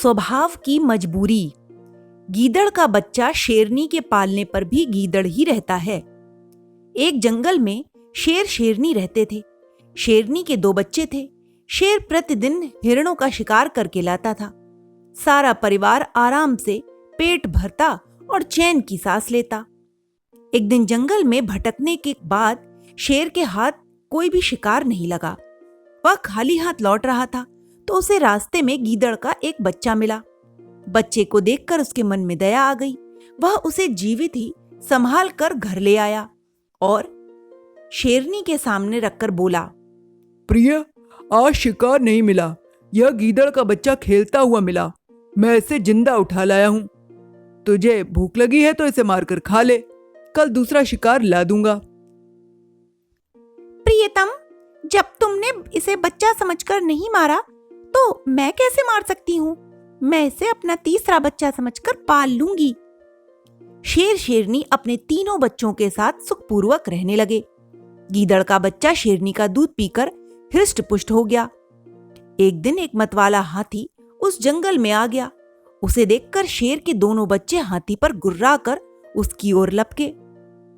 स्वभाव की मजबूरी। गीदड़ का बच्चा शेरनी के पालने पर भी गीदड़ ही रहता है। एक जंगल में शेर शेरनी रहते थे। शेरनी के 2 बच्चे थे। शेर प्रतिदिन हिरणों का शिकार करके लाता था। सारा परिवार आराम से पेट भरता और चैन की सांस लेता। एक दिन जंगल में भटकने के बाद शेर के हाथ कोई भी शिकार नहीं लगा। वह खाली हाथ लौट रहा था तो उसे रास्ते में गीदड़ का एक बच्चा मिला। बच्चे को देखकर उसके मन में दया आ गई। वह उसे जीवित ही संभाल कर घर ले आया और शेरनी के सामने रखकर बोला, प्रिय, आज शिकार नहीं मिला। यह गीदड़ का बच्चा खेलता हुआ मिला। मैं इसे जिंदा उठा लाया हूं। तुझे भूख लगी है तो इसे मारकर खा ले। कल दूसरा शिकार ला दूंगा। प्रियतम, जब तुमने इसे बच्चा समझकर नहीं मारा तो मैं कैसे मार सकती हूँ? मैं इसे अपना तीसरा बच्चा समझकर पाल लूंगी। शेर शेरनी अपने तीनों बच्चों के साथ सुखपूर्वक रहने लगे। गीदड़ का बच्चा शेरनी का दूध पीकर हृष्ट पुष्ट हो गया। एक दिन एक मतवाला हाथी उस जंगल में आ गया। उसे देखकर शेर के दोनों बच्चे हाथी पर गुर्रा कर उसकी ओर लपके।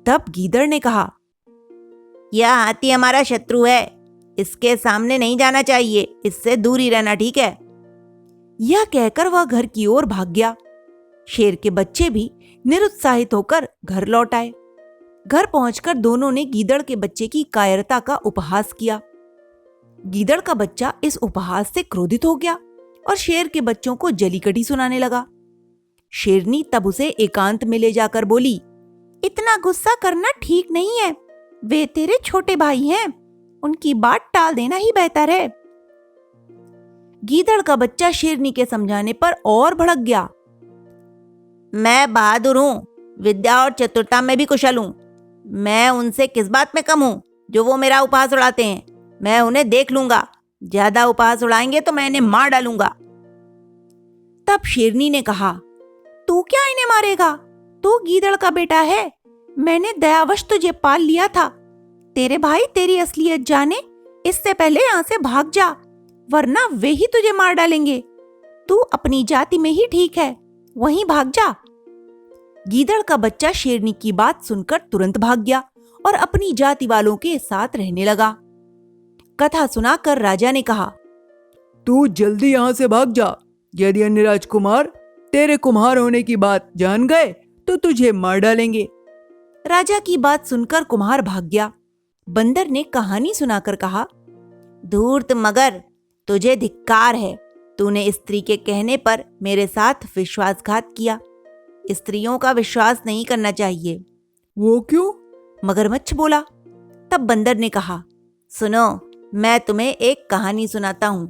तब गीदड़ ने कहा, यह हाथी हमारा शत्रु है। इसके सामने नहीं जाना चाहिए। इससे दूर ही रहना, ठीक है? यह कहकर वह घर की ओर भाग गया। शेर के बच्चे भी निरुत्साहित होकर घर लौट आए। घर पहुंचकर दोनों ने गीदड़ के बच्चे की कायरता का उपहास किया। गीदड़ का बच्चा इस उपहास से क्रोधित हो गया और शेर के बच्चों को जली कटी सुनाने लगा। शेरनी तब उसे एकांत में ले जाकर बोली, इतना गुस्सा करना ठीक नहीं है। वे तेरे छोटे भाई हैं। उनकी बात टाल देना ही बेहतर है। गीदड़ का बच्चा शेरनी के समझाने पर और भड़क गया। मैं बहादुर हूं, विद्या और चतुरता में भी कुशल हूं। मैं उनसे किस बात में कम हूं जो वो मेरा उपहास उड़ाते हैं? मैं उन्हें देख लूंगा। ज्यादा उपहास उड़ाएंगे तो मैं इन्हें मार डालूंगा। तब शेरनी ने कहा, तू क्या इन्हें मारेगा? तू गीदड़ का बेटा है। मैंने दयावश तुझे पाल लिया था। तेरे भाई तेरी असलियत जाने इससे पहले यहाँ से भाग जा, वरना वे ही तुझे मार डालेंगे। तू अपनी जाति में ही ठीक है, वहीं भाग जा। गीदड़ का बच्चा शेरनी की बात सुनकर तुरंत भाग गया और अपनी जाति वालों के साथ रहने लगा। कथा सुनाकर राजा ने कहा, तू जल्दी यहाँ से भाग जा। यदि अन्य राजकुमार तेरे कुम्हार होने की बात जान गए तो तुझे मार डालेंगे। राजा की बात सुनकर कुम्हार भाग गया। बंदर ने कहानी सुनाकर कहा, धूर्त मगर, तुझे धिक्कार है। तूने स्त्री के कहने पर मेरे साथ विश्वासघात किया। स्त्रियों का विश्वास नहीं करना चाहिए। वो क्यों? मगरमच्छ बोला। तब बंदर ने कहा, सुनो, मैं तुम्हें एक कहानी सुनाता हूँ।